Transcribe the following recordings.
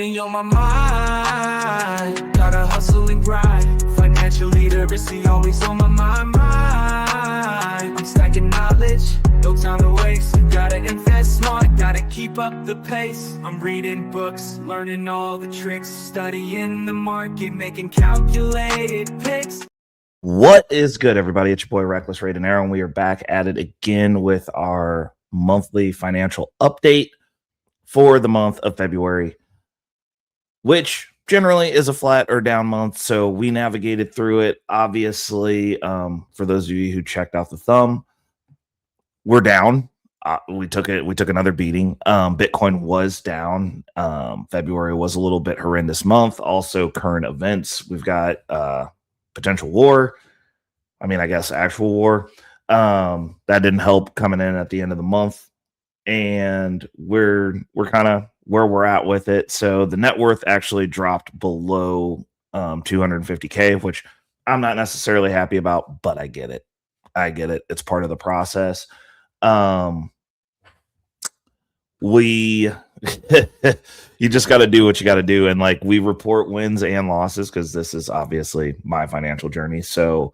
Money on my mind, gotta hustle and grind. Financial literacy always on my mind. I'm stacking knowledge, no time to waste. Gotta invest smart, gotta keep up the pace. I'm reading books, learning all the tricks, studying the market, making calculated picks. What is good, everybody? It's your boy Reckless Ray Dinero, and we are back at it again with our monthly financial update for the month of February, which generally is a flat or down month. So we navigated through it. Obviously, for those of you who checked out the thumb, we're down. We took another beating. Bitcoin was down. February was a little bit horrendous month. Also, current events. We've got potential war. I mean, I guess actual war. That didn't help coming in at the end of the month. And we're kind of where we're at with it. So the net worth actually dropped below 250K, which I'm not necessarily happy about, but I get it. It's part of the process. You just got to do what you got to do. And like, we report wins and losses because this is obviously my financial journey. So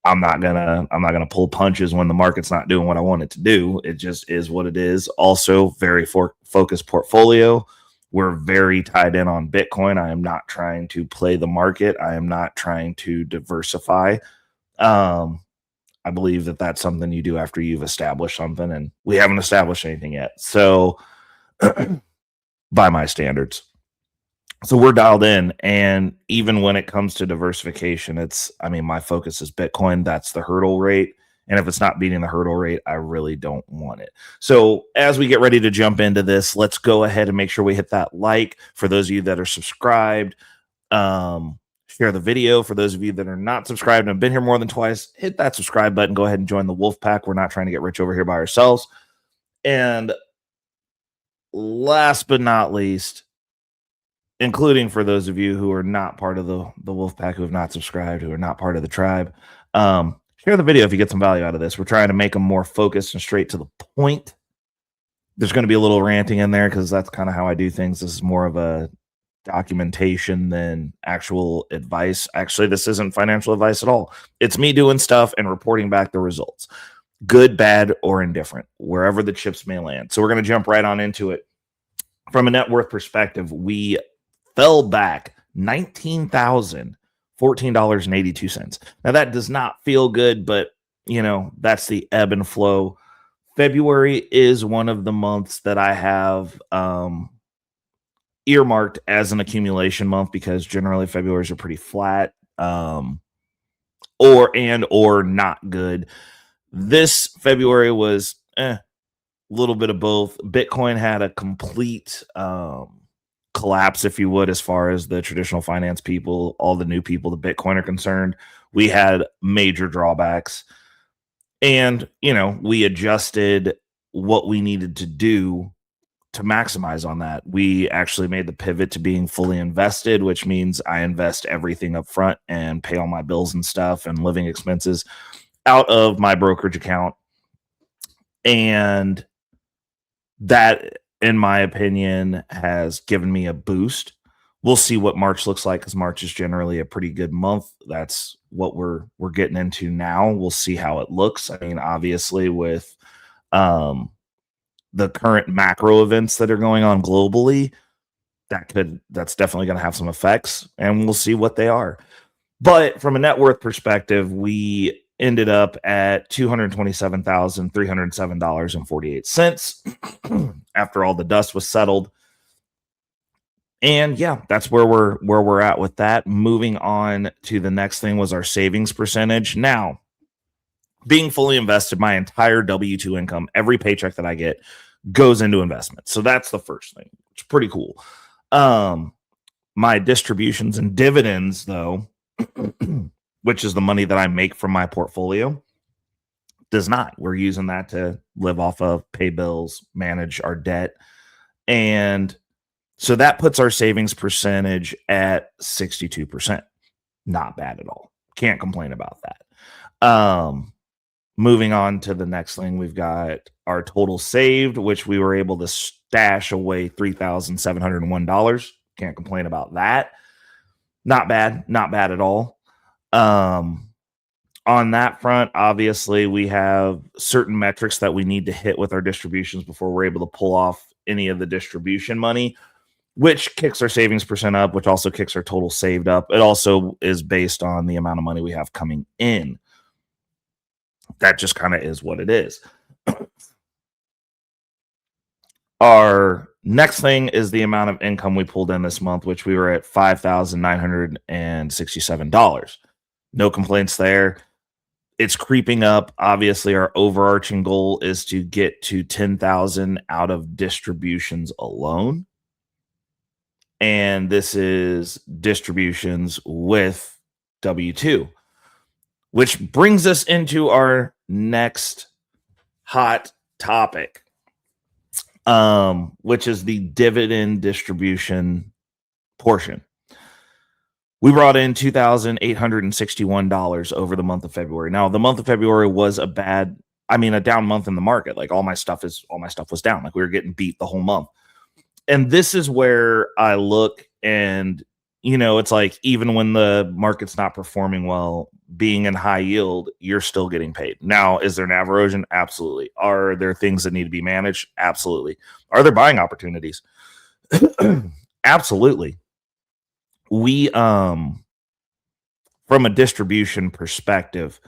I'm not gonna pull punches when the market's not doing what I want it to do. It just is what it is. Also, very focused portfolio. We're very tied in on Bitcoin. I am not trying to play the market. I am not trying to diversify. I believe that that's something you do after you've established something, and we haven't established anything yet. So, by my standards. So we're dialed in, and even when it comes to diversification, my focus is Bitcoin. That's the hurdle rate. And if it's not beating the hurdle rate, I really don't want it. So as we get ready to jump into this, let's go ahead and make sure we hit that like. For those of you that are subscribed, share the video. For those of you that are not subscribed and have been here more than twice, hit that subscribe button. Go ahead and join the Wolf Pack. We're not trying to get rich over here by ourselves. And last but not least, including for those of you who are not part of the Wolf Pack, who have not subscribed, who are not part of the tribe, share the video if you get some value out of this. We're trying to make them more focused and straight to the point. There's going to be a little ranting in there because that's kind of how I do things. This is more of a documentation than actual advice. Actually, this isn't financial advice at all. It's me doing stuff and reporting back the results, good, bad, or indifferent, wherever the chips may land. So we're going to jump right on into it. From a net worth perspective, we fell back $19,014.82. Now that does not feel good, but that's the ebb and flow. February is one of the months that I have earmarked as an accumulation month because generally Februaries are pretty flat or not good. This February was a little bit of both. Bitcoin had a complete collapse, if you would, as far as the traditional finance people, all the new people, the Bitcoin are concerned. We had major drawbacks, and we adjusted what we needed to do to maximize on that. We actually made the pivot to being fully invested, which means I invest everything up front and pay all my bills and stuff and living expenses out of my brokerage account. And that, in my opinion, has given me a boost. We'll see what March looks like because March is generally a pretty good month. That's what we're getting into now. We'll see how it looks. I mean, obviously, with the current macro events that are going on globally, that's definitely going to have some effects, and we'll see what they are. But from a net worth perspective, we ended up at $227,307.48 after all the dust was settled. And yeah, that's where we're at with that. Moving on to the next thing was our savings percentage. Now, being fully invested, my entire W-2 income, every paycheck that I get goes into investment. So that's the first thing. It's pretty cool. My distributions and dividends, though, which is the money that I make from my portfolio, does not. We're using that to live off of, pay bills, manage our debt. And so that puts our savings percentage at 62%. Not bad at all. Can't complain about that. Moving on to the next thing, we've got our total saved, which we were able to stash away $3,701. can't complain about that. Not bad at all. On that front, obviously, we have certain metrics that we need to hit with our distributions before we're able to pull off any of the distribution money, which kicks our savings percent up, which also kicks our total saved up. It also is based on the amount of money we have coming in. That just kind of is what it is. Our next thing is the amount of income we pulled in this month, which we were at $5,967. No complaints there. It's creeping up. Obviously, our overarching goal is to get to 10,000 out of distributions alone. And this is distributions with W2, which brings us into our next hot topic, which is the dividend distribution portion. We brought in $2,861 over the month of February. Now, the month of February was a down month in the market. Like all my stuff was down. Like we were getting beat the whole month. And this is where I look and, it's like even when the market's not performing well, being in high yield, you're still getting paid. Now, is there NAV erosion? Absolutely. Are there things that need to be managed? Absolutely. Are there buying opportunities? Absolutely. We, from a distribution perspective,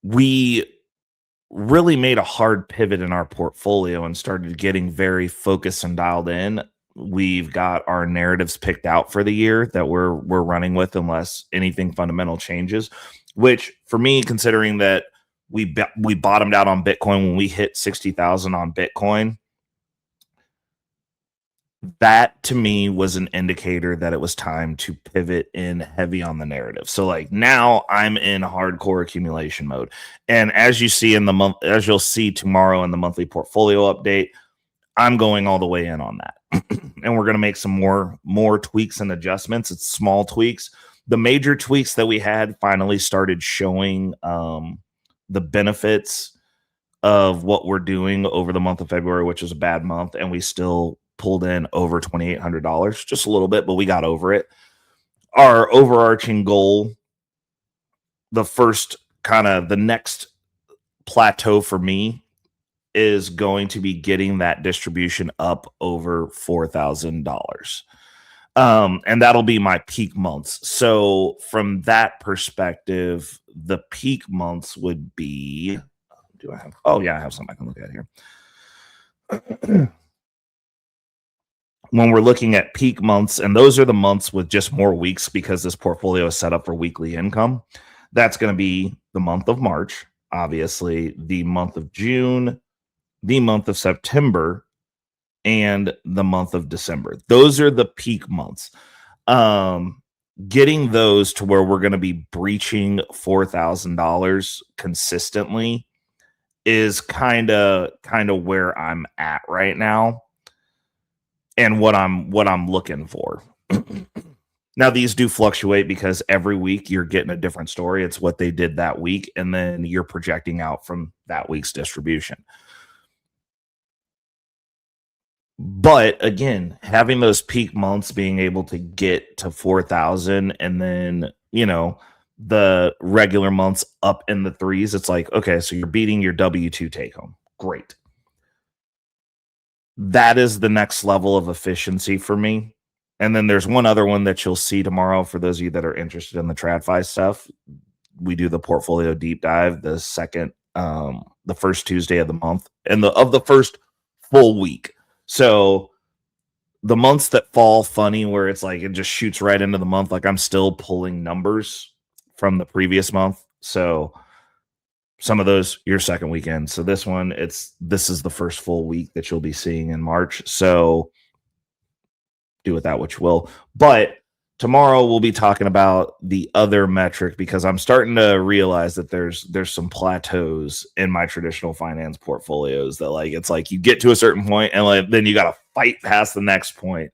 we really made a hard pivot in our portfolio and started getting very focused and dialed in. We've got our narratives picked out for the year that we're running with unless anything fundamental changes, which for me, considering that we bottomed out on Bitcoin when we hit 60,000 on Bitcoin, that to me was an indicator that it was time to pivot in heavy on the narrative. So like now I'm in hardcore accumulation mode. And as you see as you'll see tomorrow in the monthly portfolio update, I'm going all the way in on that. And we're going to make some more tweaks and adjustments. It's small tweaks. The major tweaks that we had finally started showing the benefits of what we're doing over the month of February, which is a bad month. And we still pulled in over $2,800, just a little bit, but we got over it. Our overarching goal, the next plateau for me is going to be getting that distribution up over $4,000. And that'll be my peak months. So from that perspective, the peak months would be, I have something I can look at here. When we're looking at peak months, and those are the months with just more weeks because this portfolio is set up for weekly income, that's going to be the month of March, obviously, the month of June, the month of September, and the month of December. Those are the peak months. Getting those to where we're going to be breaching $4,000 consistently is kind of where I'm at right now. And what I'm looking for. Now, these do fluctuate because every week you're getting a different story. It's what they did that week, and then you're projecting out from that week's distribution. But again, having those peak months, being able to get to 4,000, and then the regular months up in the threes, it's like, okay, so you're beating your W2 take home. Great. That is the next level of efficiency for me. And then there's one other one that you'll see tomorrow for those of you that are interested in the TradFi stuff. We do the portfolio deep dive the first Tuesday of the month and of the first full week. So the months that fall funny where it's like it just shoots right into the month, like I'm still pulling numbers from the previous month. So some of those your second weekend. So this is the first full week that you'll be seeing in March. So do with that what you will. But tomorrow we'll be talking about the other metric because I'm starting to realize that there's some plateaus in my traditional finance portfolios that it's like you get to a certain point and then you got to fight past the next point,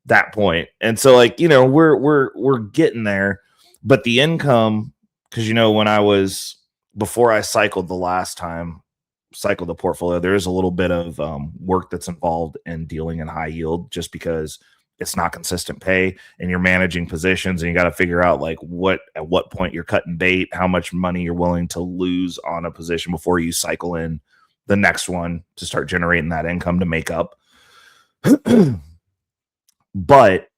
that point. And so we're getting there, but the income, because before I cycled the portfolio, there is a little bit of work that's involved in dealing in high yield just because it's not consistent pay, and you're managing positions, and you got to figure out like at what point you're cutting bait, how much money you're willing to lose on a position before you cycle in the next one to start generating that income to make up. But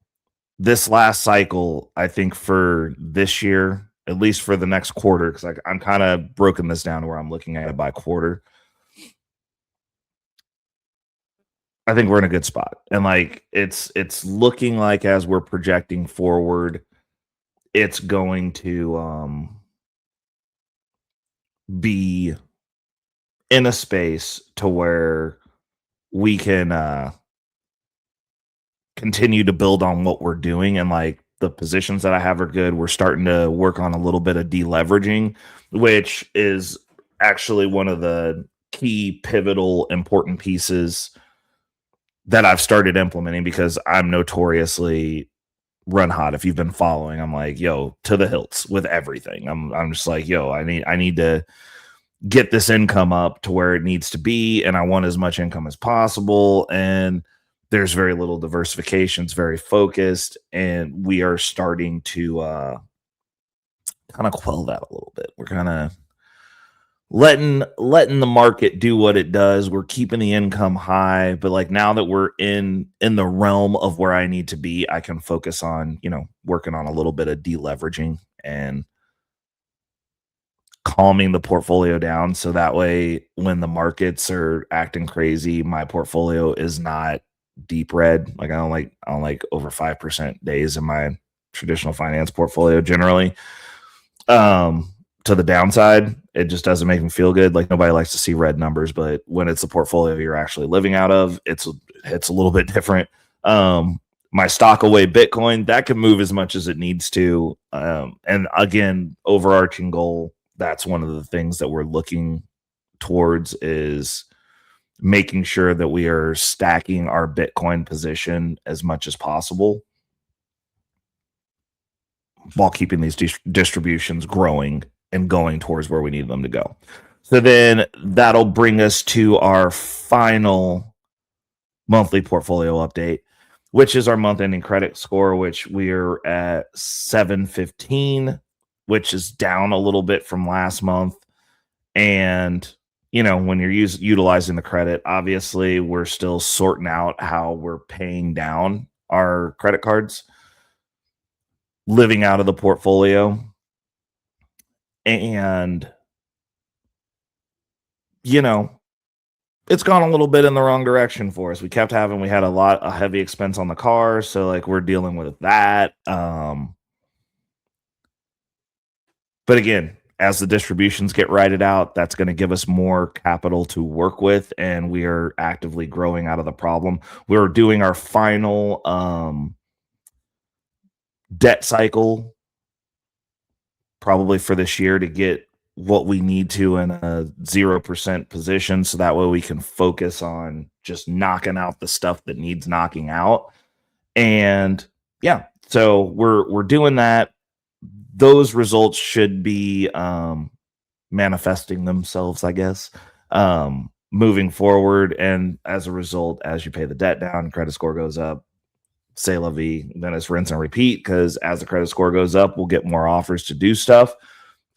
this last cycle, I think for this year, at least for the next quarter, because I'm kind of broken this down to where I'm looking at it by quarter. I think we're in a good spot. And like it's looking like as we're projecting forward, it's going to be in a space to where we can continue to build on what we're doing, and like the positions that I have are good. We're starting to work on a little bit of deleveraging, which is actually one of the key pivotal important pieces that I've started implementing, because I'm notoriously run hot. If you've been following, I'm like, yo, to the hilts with everything. I'm just like, yo, I need to get this income up to where it needs to be, and I want as much income as possible. And there's very little diversification. It's very focused, and we are starting to kind of quell that a little bit. We're kind of letting the market do what it does. We're keeping the income high, but like now that we're in the realm of where I need to be, I can focus on, working on a little bit of deleveraging and calming the portfolio down, so that way when the markets are acting crazy, my portfolio is not deep red. Like I don't like over 5% days in my traditional finance portfolio generally. To the downside, it just doesn't make me feel good. Like nobody likes to see red numbers, but when it's the portfolio you're actually living out of, it's a little bit different. My stock away Bitcoin, that can move as much as it needs to. And again, overarching goal, that's one of the things that we're looking towards, is making sure that we are stacking our Bitcoin position as much as possible while keeping these distributions growing and going towards where we need them to go. So then that'll bring us to our final monthly portfolio update, which is our month-ending credit score, which we're at 715, which is down a little bit from last month. And, when you're utilizing the credit, obviously we're still sorting out how we're paying down our credit cards, living out of the portfolio. And, it's gone a little bit in the wrong direction for us. We had a heavy expense on the car. So like we're dealing with that. But again, as the distributions get righted out, that's going to give us more capital to work with. And we are actively growing out of the problem. We're doing our final debt cycle probably for this year to get what we need to in a 0% position, so that way we can focus on just knocking out the stuff that needs knocking out. And yeah, so we're doing that. Those results should be manifesting themselves, I guess, moving forward. And as a result, as you pay the debt down, credit score goes up, c'est la vie. Then it's rinse and repeat, because as the credit score goes up, we'll get more offers to do stuff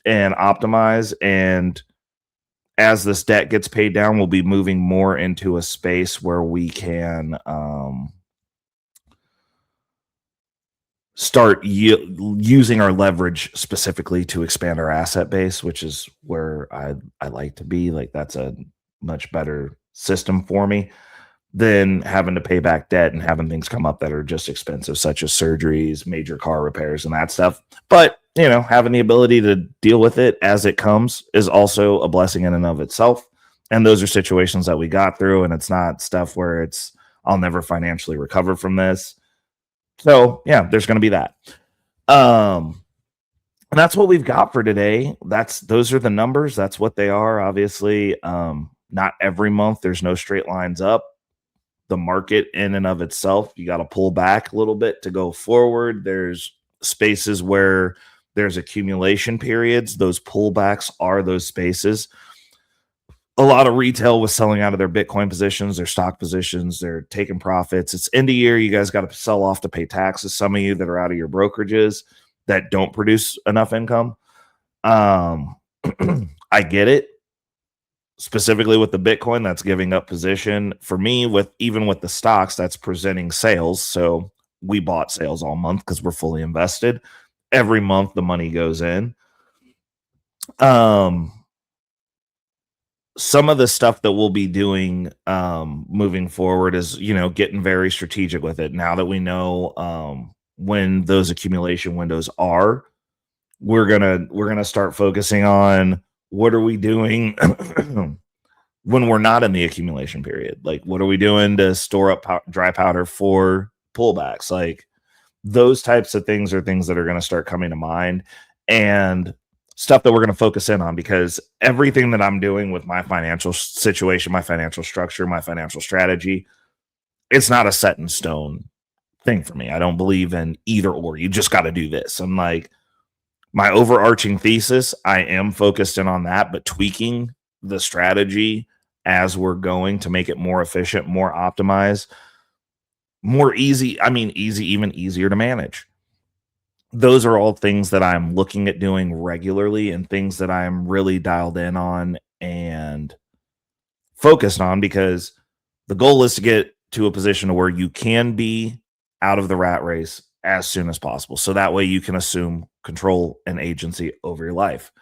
and optimize. And as this debt gets paid down, we'll be moving more into a space where we can start using our leverage specifically to expand our asset base, which is where I like to be. Like that's a much better system for me than having to pay back debt and having things come up that are just expensive, such as surgeries, major car repairs, and that stuff. But, having the ability to deal with it as it comes is also a blessing in and of itself. And those are situations that we got through, and it's not stuff where I'll never financially recover from this. So yeah, there's going to be that. And that's what we've got for today. Those are the numbers. That's what they are. Obviously, not every month, there's no straight lines up. The market in and of itself, you got to pull back a little bit to go forward. There's spaces where there's accumulation periods. Those pullbacks are those spaces. a lot of retail was selling out of their Bitcoin positions, their stock positions, they're taking profits. It's end of year. You guys got to sell off to pay taxes. Some of you that are out of your brokerages that don't produce enough income. I get it. Specifically with the Bitcoin, that's giving up position. For me, even with the stocks, that's presenting sales. So we bought sales all month because we're fully invested. Every month the money goes in. Some of the stuff that we'll be doing moving forward is, getting very strategic with it. Now that we know when those accumulation windows are, we're gonna start focusing on what are we doing when we're not in the accumulation period. Like, what are we doing to store up dry powder for pullbacks? Like, those types of things are things that are going to start coming to mind, and stuff that we're going to focus in on, because everything that I'm doing with my financial situation, my financial structure, my financial strategy, it's not a set in stone thing for me. I don't believe in either or. You just got to do this. I'm like, my overarching thesis, I am focused in on that, but tweaking the strategy as we're going to make it more efficient, more optimized, more easy. I mean, even easier to manage. Those are all things that I'm looking at doing regularly, and things that I'm really dialed in on and focused on, because the goal is to get to a position where you can be out of the rat race as soon as possible. So that way you can assume control and agency over your life.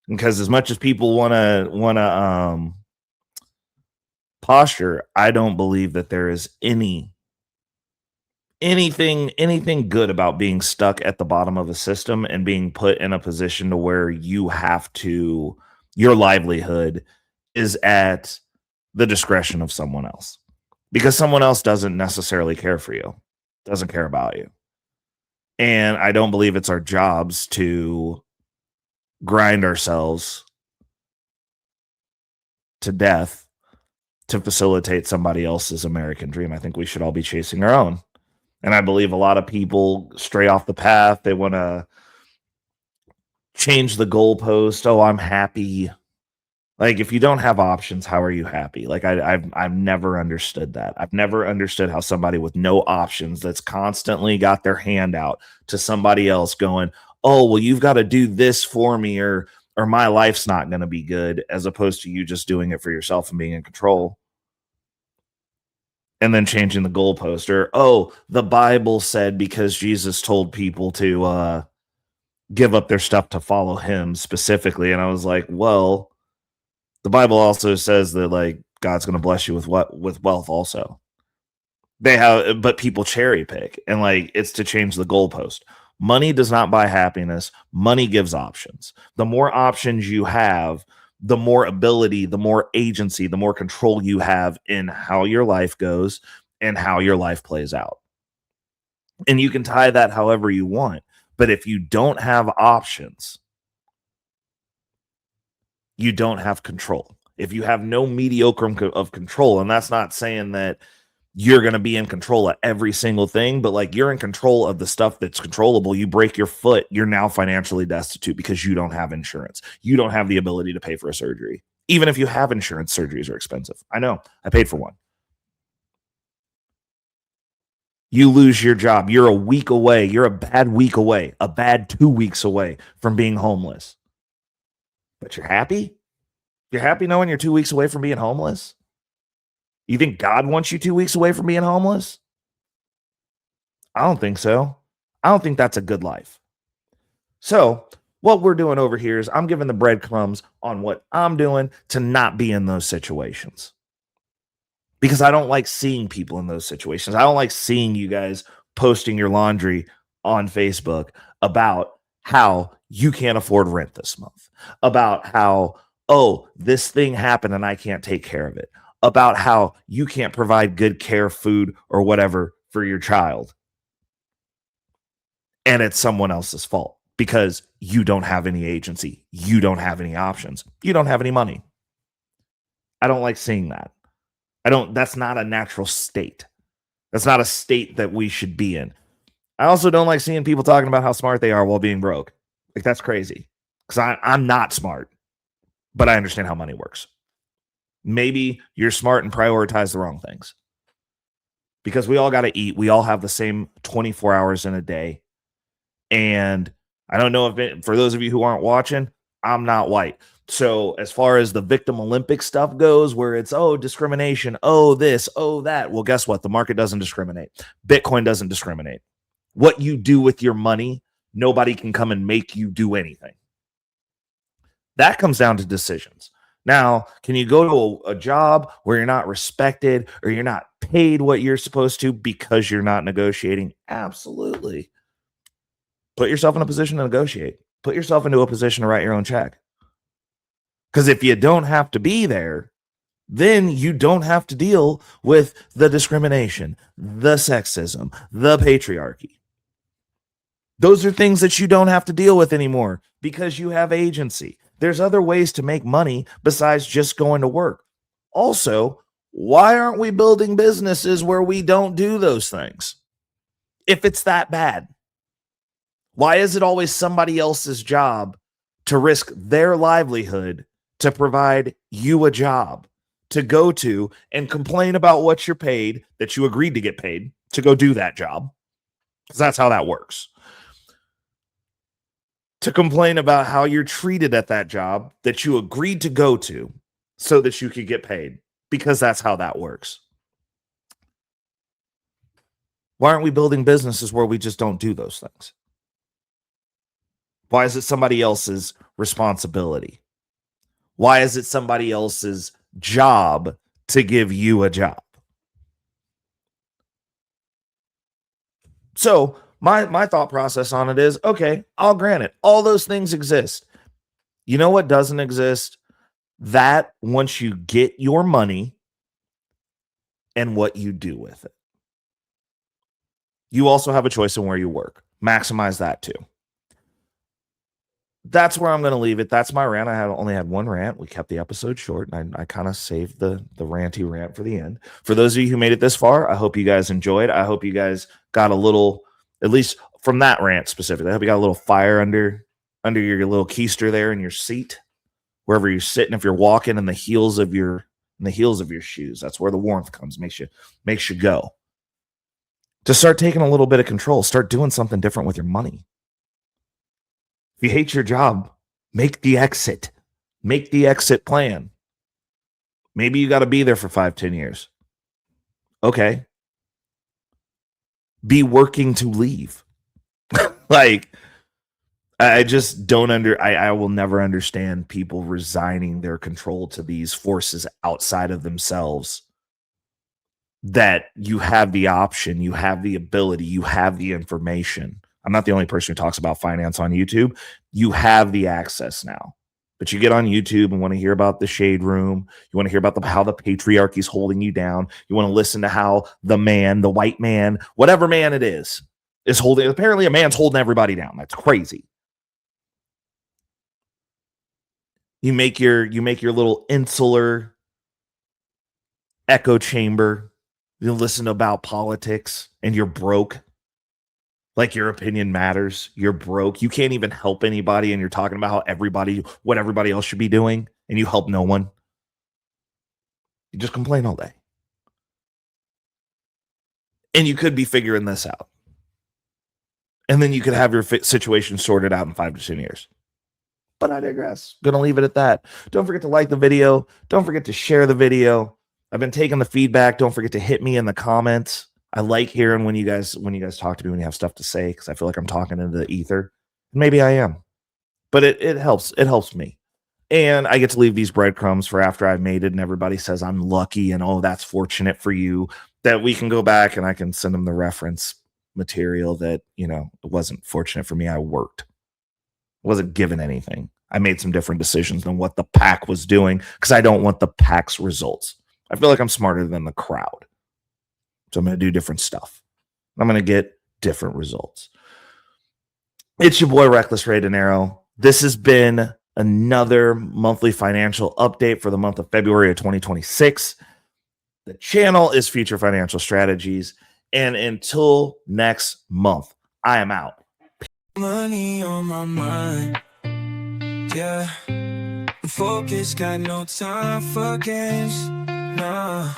Because as much as people want to posture, I don't believe that there is anything good about being stuck at the bottom of a system and being put in a position to where your livelihood is at the discretion of someone else, because someone else doesn't necessarily care for you, doesn't care about you. And I don't believe it's our jobs to grind ourselves to death to facilitate somebody else's American dream. I think we should all be chasing our own. And I believe a lot of people stray off the path. They want to change the goalpost. Oh, I'm happy. Like, if you don't have options, how are you happy? Like, I've never understood that. I've never understood how somebody with no options, that's constantly got their hand out to somebody else going, oh, well, you've got to do this for me, or my life's not going to be good, as opposed to you just doing it for yourself and being in control. And then changing the goalpost, or, oh, the Bible said because Jesus told people to give up their stuff to follow him specifically. And I was like, well, the Bible also says that, like, God's going to bless you with wealth also. But people cherry pick, and, like, it's to change the goalpost. Money does not buy happiness. Money gives options. The more options you have, the more ability, the more agency, the more control you have in how your life goes and how your life plays out. And you can tie that however you want. But if you don't have options, you don't have control. If you have no mediocre of control, and that's not saying that you're going to be in control of every single thing, but, like, you're in control of the stuff that's controllable. You break your foot, you're now financially destitute because you don't have insurance. You don't have the ability to pay for a surgery. Even if you have insurance, surgeries are expensive. I know. I paid for one. You lose your job. You're a week away. You're a bad week away, a bad 2 weeks away from being homeless. But you're happy? You're happy knowing you're 2 weeks away from being homeless? You think God wants you 2 weeks away from being homeless? I don't think so. I don't think that's a good life. So what we're doing over here is I'm giving the breadcrumbs on what I'm doing to not be in those situations, because I don't like seeing people in those situations. I don't like seeing you guys posting your laundry on Facebook about how you can't afford rent this month, about how, oh, this thing happened and I can't take care of it, about how you can't provide good care, food, or whatever for your child, and it's someone else's fault because you don't have any agency. You don't have any options. You don't have any money. I don't like seeing that. That's not a natural state. That's not a state that we should be in. I also don't like seeing people talking about how smart they are while being broke. Like, that's crazy, because I'm not smart, but I understand how money works. Maybe you're smart and prioritize the wrong things, because we all got to eat. We all have the same 24 hours in a day. And I don't know if for those of you who aren't watching, I'm not white. So as far as the victim Olympic stuff goes, where it's, oh, discrimination, oh, this, oh, that. Well, guess what? The market doesn't discriminate. Bitcoin doesn't discriminate. What you do with your money, nobody can come and make you do anything. That comes down to decisions. Now, can you go to a job where you're not respected or you're not paid what you're supposed to because you're not negotiating? Absolutely. Put yourself in a position to negotiate. Put yourself into a position to write your own check. Because if you don't have to be there, then you don't have to deal with the discrimination, the sexism, the patriarchy. Those are things that you don't have to deal with anymore because you have agency. There's other ways to make money besides just going to work. Also, why aren't we building businesses where we don't do those things? If it's that bad, why is it always somebody else's job to risk their livelihood to provide you a job to go to and complain about what you're paid, that you agreed to get paid to go do that job? Because that's how that works. To complain about how you're treated at that job that you agreed to go to so that you could get paid, because that's how that works. Why aren't we building businesses where we just don't do those things? Why is it somebody else's responsibility? Why is it somebody else's job to give you a job? So my thought process on it is, okay, I'll grant it. All those things exist. You know what doesn't exist? That once you get your money and what you do with it. You also have a choice in where you work. Maximize that too. That's where I'm going to leave it. That's my rant. I only had one rant. We kept the episode short, and I kind of saved the ranty rant for the end. For those of you who made it this far, I hope you guys enjoyed. I hope you guys got a little, at least from that rant specifically, I hope you got a little fire under your little keister there in your seat, wherever you're sitting. If you're walking in the heels of your shoes, that's where the warmth comes. Makes you go. To start taking a little bit of control. Start doing something different with your money. If you hate your job, make the exit. Make the exit plan. Maybe you got to be there for 5-10 years. Okay. Be working to leave. Like, I just don't I will never understand people resigning their control to these forces outside of themselves. That you have the option, you have the ability, you have the information. I'm not the only person who talks about finance on YouTube. You have the access now. But you get on YouTube and want to hear about the shade room. You want to hear about how the patriarchy is holding you down. You want to listen to how the man, the white man, whatever man it is holding. Apparently a man's holding everybody down. That's crazy. You make your little insular echo chamber. You listen about politics and you're broke. Like your opinion matters. You're broke. You can't even help anybody. And you're talking about what everybody else should be doing. And you help no one. You just complain all day. And you could be figuring this out. And then you could have your situation sorted out in 5 to 10 years. But I digress. Going to leave it at that. Don't forget to like the video. Don't forget to share the video. I've been taking the feedback. Don't forget to hit me in the comments. I like hearing when you guys talk to me, when you have stuff to say, because I feel like I'm talking into the ether. Maybe I am, but it helps. It helps me. And I get to leave these breadcrumbs for after I've made it and everybody says I'm lucky and, oh, that's fortunate for you, that we can go back and I can send them the reference material that, it wasn't fortunate for me. I worked. Wasn't given anything. I made some different decisions than what the pack was doing because I don't want the pack's results. I feel like I'm smarter than the crowd. So I'm going to do different stuff. I'm going to get different results. It's your boy, Reckless Ray Dinero. This has been another monthly financial update for the month of February of 2026. The channel is Future Financial Strategies. And until next month, I am out. Money on my mind. Yeah. Focus, got no time for games, nah.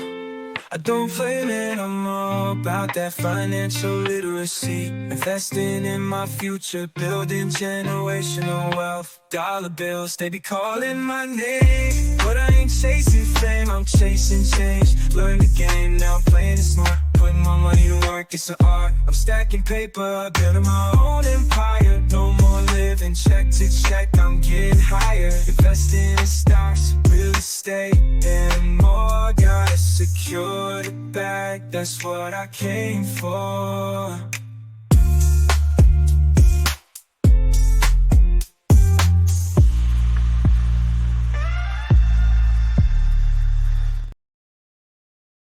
I don't play it, I'm all about that financial literacy. Investing in my future, building generational wealth. Dollar bills, they be calling my name, but I ain't chasing fame, I'm chasing change. Learn the game, now I'm playing it smart. Putting my money to work, it's an art. I'm stacking paper, building my own empire. No more living check to check, I'm getting higher. Investing in stocks, real estate, and more. Gotta secure the bag, that's what I came for.